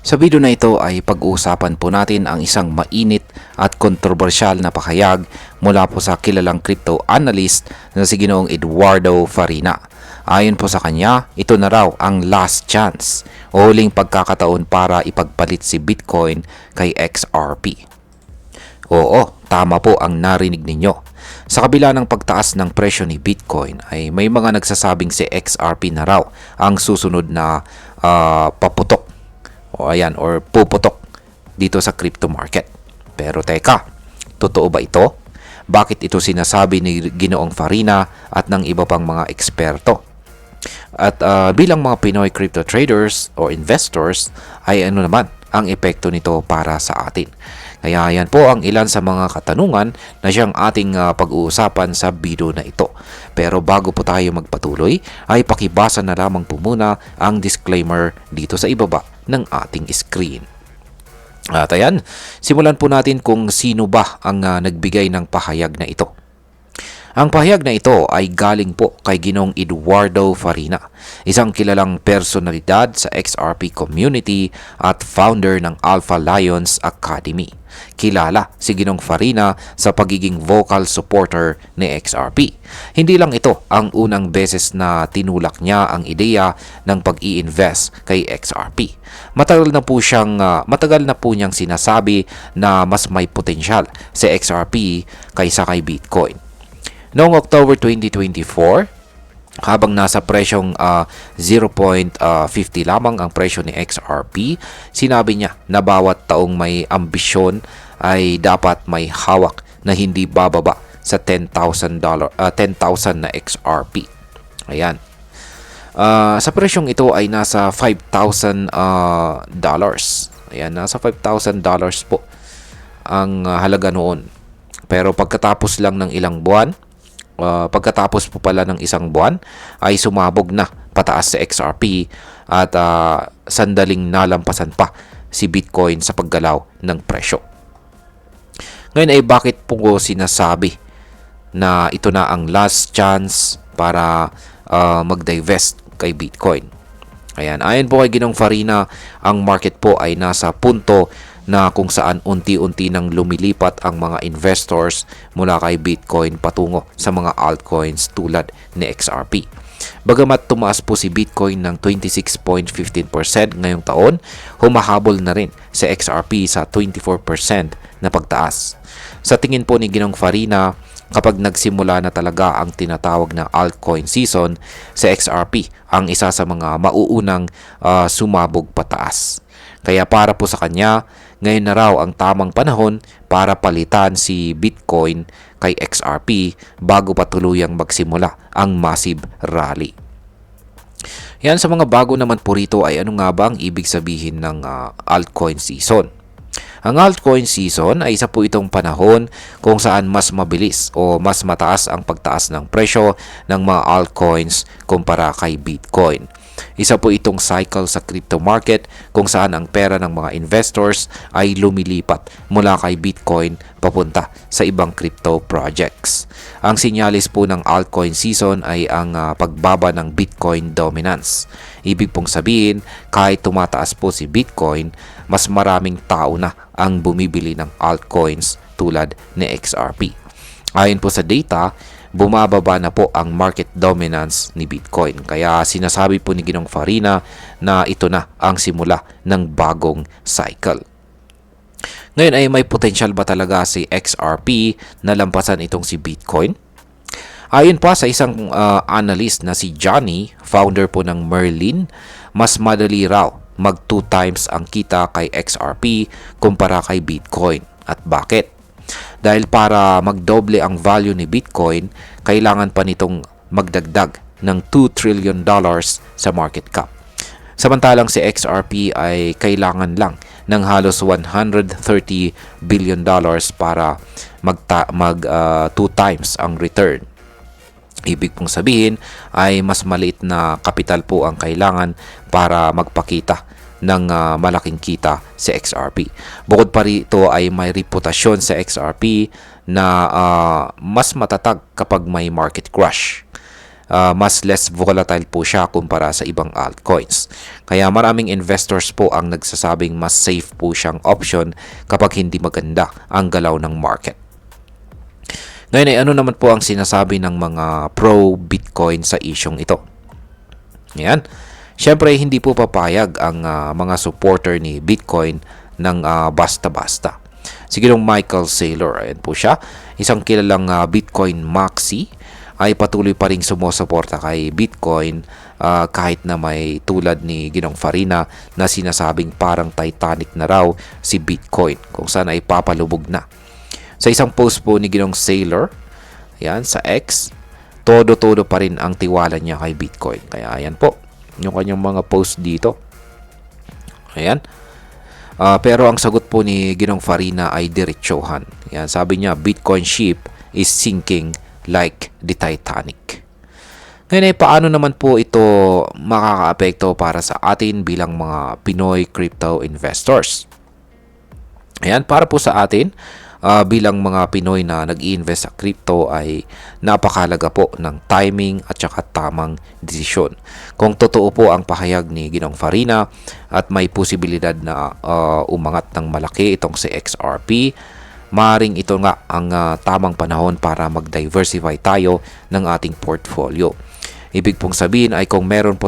Sa video na ito ay pag-uusapan po natin ang isang mainit at kontrobersyal na pahayag mula po sa kilalang crypto analyst na si Ginoong Eduardo Farina. Ayon po sa kanya, ito na raw ang last chance o huling pagkakataon para ipagpalit si Bitcoin kay XRP. Oo, tama po ang narinig ninyo. Sa kabila ng pagtaas ng presyo ni Bitcoin ay may mga nagsasabing si XRP na raw ang susunod na paputok or puputok dito sa crypto market. Pero teka, totoo ba ito? Bakit ito sinasabi ni Ginoong Farina at ng iba pang mga eksperto? At bilang mga Pinoy crypto traders o investors ay ano naman ang epekto nito para sa atin? Kaya yan po ang ilan sa mga katanungan na siyang ating pag-uusapan sa video na ito. Pero bago po tayo magpatuloy, ay pakibasa na lamang po muna ang disclaimer dito sa ibaba ng ating screen. At ayan, simulan po natin kung sino ba ang nagbigay ng pahayag na ito. Ang pahayag na ito ay galing po kay Ginoong Eduardo Farina, isang kilalang personalidad sa XRP community at founder ng Alpha Lions Academy. Kilala si Ginoong Farina sa pagiging vocal supporter ni XRP. Hindi lang ito ang unang beses na tinulak niya ang ideya ng pag-i-invest kay XRP. Matagal na po niyang sinasabi na mas may potensyal si XRP kaysa kay Bitcoin. Noong October 2024, habang nasa presyong 0.50 lamang ang presyo ni XRP, sinabi niya na bawat taong may ambisyon ay dapat may hawak na hindi bababa sa $10,000 na XRP. Ayan. Sa presyong ito ay nasa $5,000. Ayan, nasa $5,000 po ang halaga noon. Pero pagkatapos lang ng ilang buwan, pagkatapos po pala ng isang buwan ay sumabog na pataas sa XRP at sandaling nalampasan pa si Bitcoin sa paggalaw ng presyo. Ngayon ay bakit po sinasabi na ito na ang last chance para mag-divest kay Bitcoin? Ayan, ayon po kay Ginoong Farina, ang market po ay nasa punto na kung saan unti-unti nang lumilipat ang mga investors mula kay Bitcoin patungo sa mga altcoins tulad ni XRP. Bagamat tumaas po si Bitcoin ng 26.15% ngayong taon, humahabol na rin si XRP sa 24% na pagtaas. Sa tingin po ni Ginoong Farina, kapag nagsimula na talaga ang tinatawag na altcoin season, si XRP ang isa sa mga mauunang sumabog pataas. Kaya para po sa kanya, ngayon na raw ang tamang panahon para palitan si Bitcoin kay XRP bago pa tuluyang magsimula ang massive rally. Yan, sa mga bago naman po rito ay ano nga ba ang ibig sabihin ng altcoin season? Ang altcoin season ay isa po itong panahon kung saan mas mabilis o mas mataas ang pagtaas ng presyo ng mga altcoins kumpara kay Bitcoin. Isa po itong cycle sa crypto market kung saan ang pera ng mga investors ay lumilipat mula kay Bitcoin papunta sa ibang crypto projects. Ang sinyalis po ng altcoin season ay ang pagbaba ng Bitcoin dominance. Ibig pong sabihin, kahit tumataas po si Bitcoin, mas maraming tao na ang bumibili ng altcoins tulad ni XRP. Ayon po sa data, bumababa na po ang market dominance ni Bitcoin. Kaya sinasabi po ni Ginoong Farina na ito na ang simula ng bagong cycle. Ngayon ay may potential ba talaga si XRP na lampasan itong si Bitcoin? Ayon pa sa isang analyst na si Johnny, founder po ng Merlin, mas madali raw mag 2 times ang kita kay XRP kumpara kay Bitcoin. At bakit? Dahil para magdoble ang value ni Bitcoin, kailangan pa nitong magdagdag ng $2 trillion sa market cap. Samantalang si XRP ay kailangan lang ng halos $130 billion para mag 2 times ang return. Ibig pong sabihin ay mas maliit na kapital po ang kailangan para magpakita ng malaking kita sa XRP. Bukod pa rito ay may reputasyon sa XRP na mas matatag kapag may market crash. mas less volatile po siya kumpara sa ibang altcoins. Kaya maraming investors po ang nagsasabing mas safe po siyang option kapag hindi maganda ang galaw ng market. Ngayon ay ano naman po ang sinasabi ng mga pro-Bitcoin sa isyong ito? Yan. Siyempre, hindi po papayag ang mga supporter ni Bitcoin ng basta-basta. Sige nung Michael Saylor, ayan po siya, isang kilalang Bitcoin maxi, ay patuloy pa ring sumusuporta kay Bitcoin kahit na may tulad ni Ginong Farina na sinasabing parang Titanic na raw si Bitcoin kung saan ay papalubog na. Sa isang post po ni Ginong Saylor, yan, sa X, todo-todo pa rin ang tiwala niya kay Bitcoin. Kaya ayan po, yung kanyang mga post dito. Ayan. Pero ang sagot po ni Ginong Farina ay diretsohan. Yan, sabi niya, Bitcoin ship is sinking like the Titanic. Ngayon ay paano naman po ito makakaapekto para sa atin bilang mga Pinoy crypto investors? Ayan, para po sa atin, bilang mga Pinoy na nag-i-invest sa crypto ay napakalaga po ng timing at saka tamang desisyon. Kung totoo po ang pahayag ni Ginong Farina at may posibilidad na umangat ng malaki itong si XRP, maaaring ito nga ang tamang panahon para mag-diversify tayo ng ating portfolio. Ibig pong sabihin ay kung meron po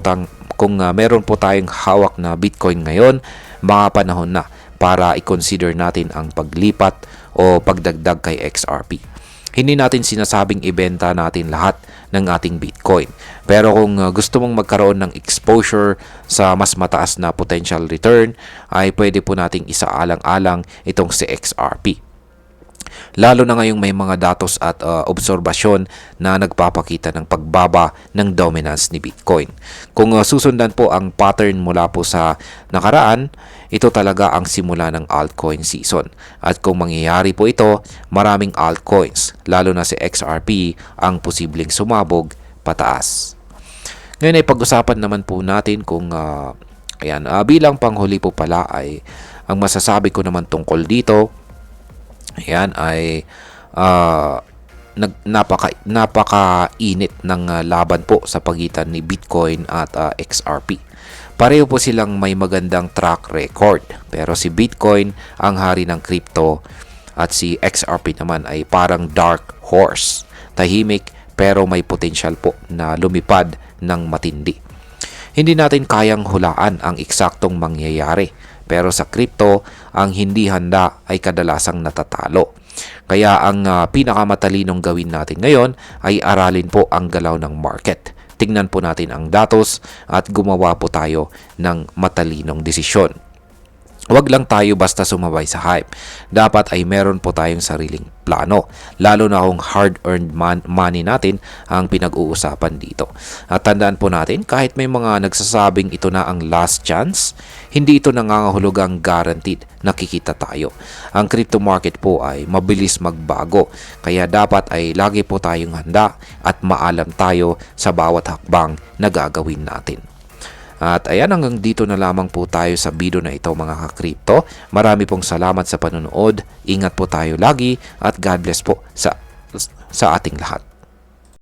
tayong hawak na Bitcoin ngayon, mga panahon na para i-consider natin ang paglipat o pagdagdag kay XRP. Hindi natin sinasabing ibenta natin lahat ng ating Bitcoin. Pero kung gusto mong magkaroon ng exposure sa mas mataas na potential return, ay pwede po nating isaalang-alang itong si XRP. Lalo na ngayong may mga datos at obserbasyon na nagpapakita ng pagbaba ng dominance ni Bitcoin. Kung susundan po ang pattern mula po sa nakaraan, ito talaga ang simula ng altcoin season. At kung mangyayari po ito, maraming altcoins, lalo na si XRP, ang posibleng sumabog pataas. Ngayon ay pag-usapan naman po natin kung bilang panghuli po pala ay ang masasabi ko naman tungkol dito. Ayan ay napaka-init ng laban po sa pagitan ni Bitcoin at XRP. Pareho po silang may magandang track record, pero si Bitcoin ang hari ng crypto at si XRP naman ay parang dark horse. Tahimik pero may potential po na lumipad ng matindi. Hindi natin kayang hulaan ang eksaktong mangyayari, pero sa crypto, ang hindi handa ay kadalasang natatalo. Kaya ang pinakamatalinong gawin natin ngayon ay aralin po ang galaw ng market. Tingnan po natin ang datos at gumawa po tayo ng matalinong desisyon. Huwag lang tayo basta sumabay sa hype. Dapat ay meron po tayong sariling plano, lalo na kung hard-earned money natin ang pinag-uusapan dito. At tandaan po natin, kahit may mga nagsasabing ito na ang last chance, hindi ito nangangahulugang guaranteed na kikita tayo. Ang crypto market po ay mabilis magbago, kaya dapat ay lagi po tayong handa at maalam tayo sa bawat hakbang na gagawin natin. At ayan, hanggang dito na lamang po tayo sa video na ito mga ka-crypto. Marami pong salamat sa panonood. Ingat po tayo lagi at God bless po sa ating lahat.